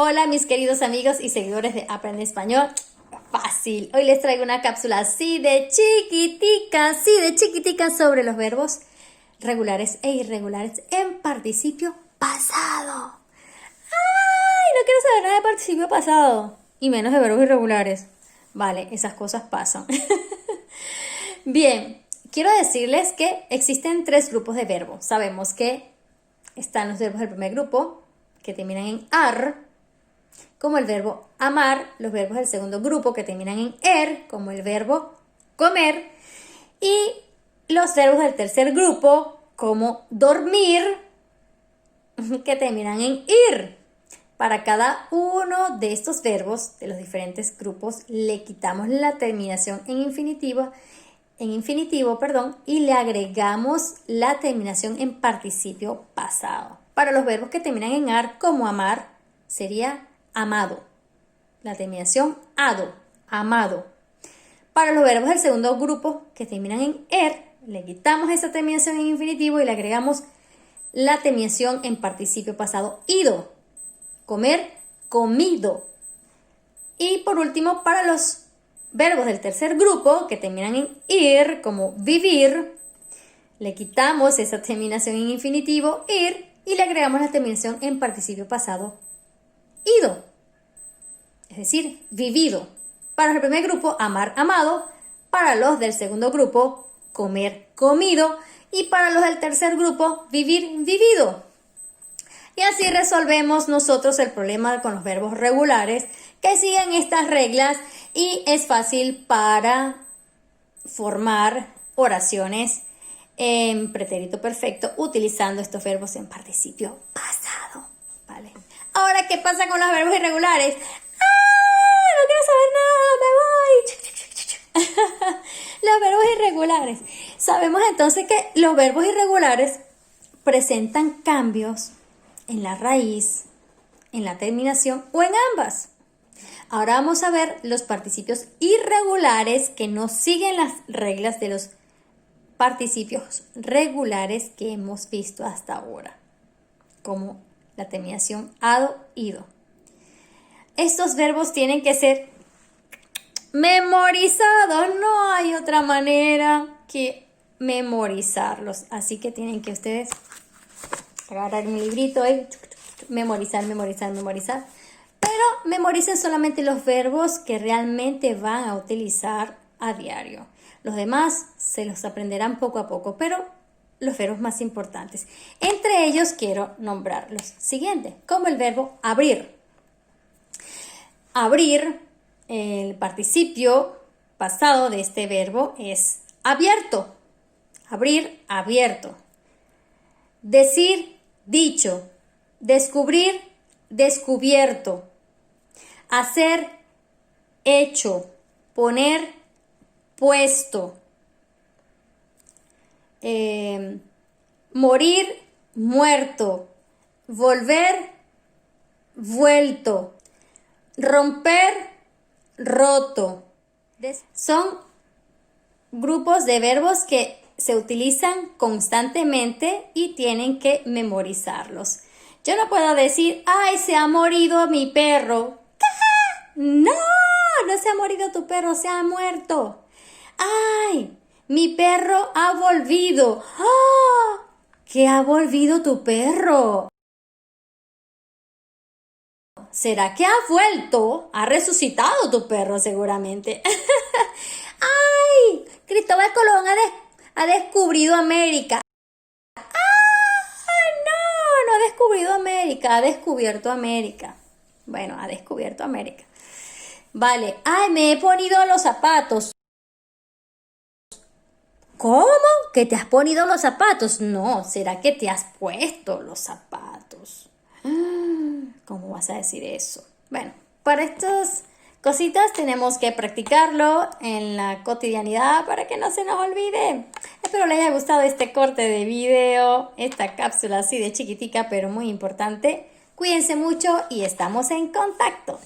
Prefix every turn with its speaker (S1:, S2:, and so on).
S1: Hola mis queridos amigos y seguidores de Aprende Español Fácil. Hoy les traigo una cápsula así de chiquitica sobre los verbos regulares e irregulares en participio pasado. ¡Ay! No quiero saber nada de participio pasado y menos de verbos irregulares. Vale, esas cosas pasan. Bien, quiero decirles que existen 3 grupos de verbos. Sabemos que están los verbos del primer grupo que terminan en ar, como el verbo amar, los verbos del segundo grupo que terminan en er, como el verbo comer, y los verbos del tercer grupo, como dormir, que terminan en ir. Para cada uno de estos verbos de los diferentes grupos le quitamos la terminación en infinitivo, y le agregamos la terminación en participio pasado. Para los verbos que terminan en ar, como amar, sería amado. La terminación ado, amado. Para los verbos del segundo grupo que terminan en er, le quitamos esa terminación en infinitivo y le agregamos la terminación en participio pasado, ido. Comer, comido. Y por último, para los verbos del tercer grupo que terminan en ir, como vivir, le quitamos esa terminación en infinitivo, ir, y le agregamos la terminación en participio pasado, ido. Es decir, vivido. Para el primer grupo, amar, amado. Para los del segundo grupo, comer, comido. Y para los del tercer grupo, vivir, vivido. Y así resolvemos nosotros el problema con los verbos regulares que siguen estas reglas y es fácil para formar oraciones en pretérito perfecto utilizando estos verbos en participio pasado. ¿Vale? Ahora, ¿qué pasa con los verbos irregulares? ¡Ah! No quiero saber nada, me voy. Los verbos irregulares. Sabemos entonces que los verbos irregulares presentan cambios en la raíz, en la terminación o en ambas. Ahora vamos a ver los participios irregulares que no siguen las reglas de los participios regulares que hemos visto hasta ahora, como la terminación ado, ido. Estos verbos tienen que ser memorizados, no hay otra manera que memorizarlos, así que tienen que ustedes agarrar un librito y memorizar, pero memoricen solamente los verbos que realmente van a utilizar a diario. Los demás se los aprenderán poco a poco, pero los verbos más importantes. Entre ellos quiero nombrar los siguientes, como el verbo abrir. Abrir, el participio pasado de este verbo es abierto. Abrir, abierto. Decir, dicho. Descubrir, descubierto. Hacer, hecho. Poner, puesto. Morir, muerto. Volver, vuelto. Romper, roto. Son grupos de verbos que se utilizan constantemente y tienen que memorizarlos. Yo no puedo decir, ¡ay, se ha morido mi perro! No, no se ha morido tu perro, se ha muerto. ¡Ay, mi perro ha volvido! ¡Ah! ¿Qué ha volvido tu perro? ¿Será que ha vuelto? Ha resucitado tu perro seguramente. ¡Ay! Cristóbal Colón ha descubrido América. No ha descubrido América, ha descubierto América. Bueno, ha descubierto América. Vale, ¡ay, me he ponido los zapatos! ¿Cómo? ¿Que te has ponido los zapatos? No, ¿será que te has puesto los zapatos? ¿Cómo vas a decir eso? Bueno, para estas cositas tenemos que practicarlo en la cotidianidad para que no se nos olvide. Espero les haya gustado este corte de video, esta cápsula así de chiquitica pero muy importante. Cuídense mucho y estamos en contacto.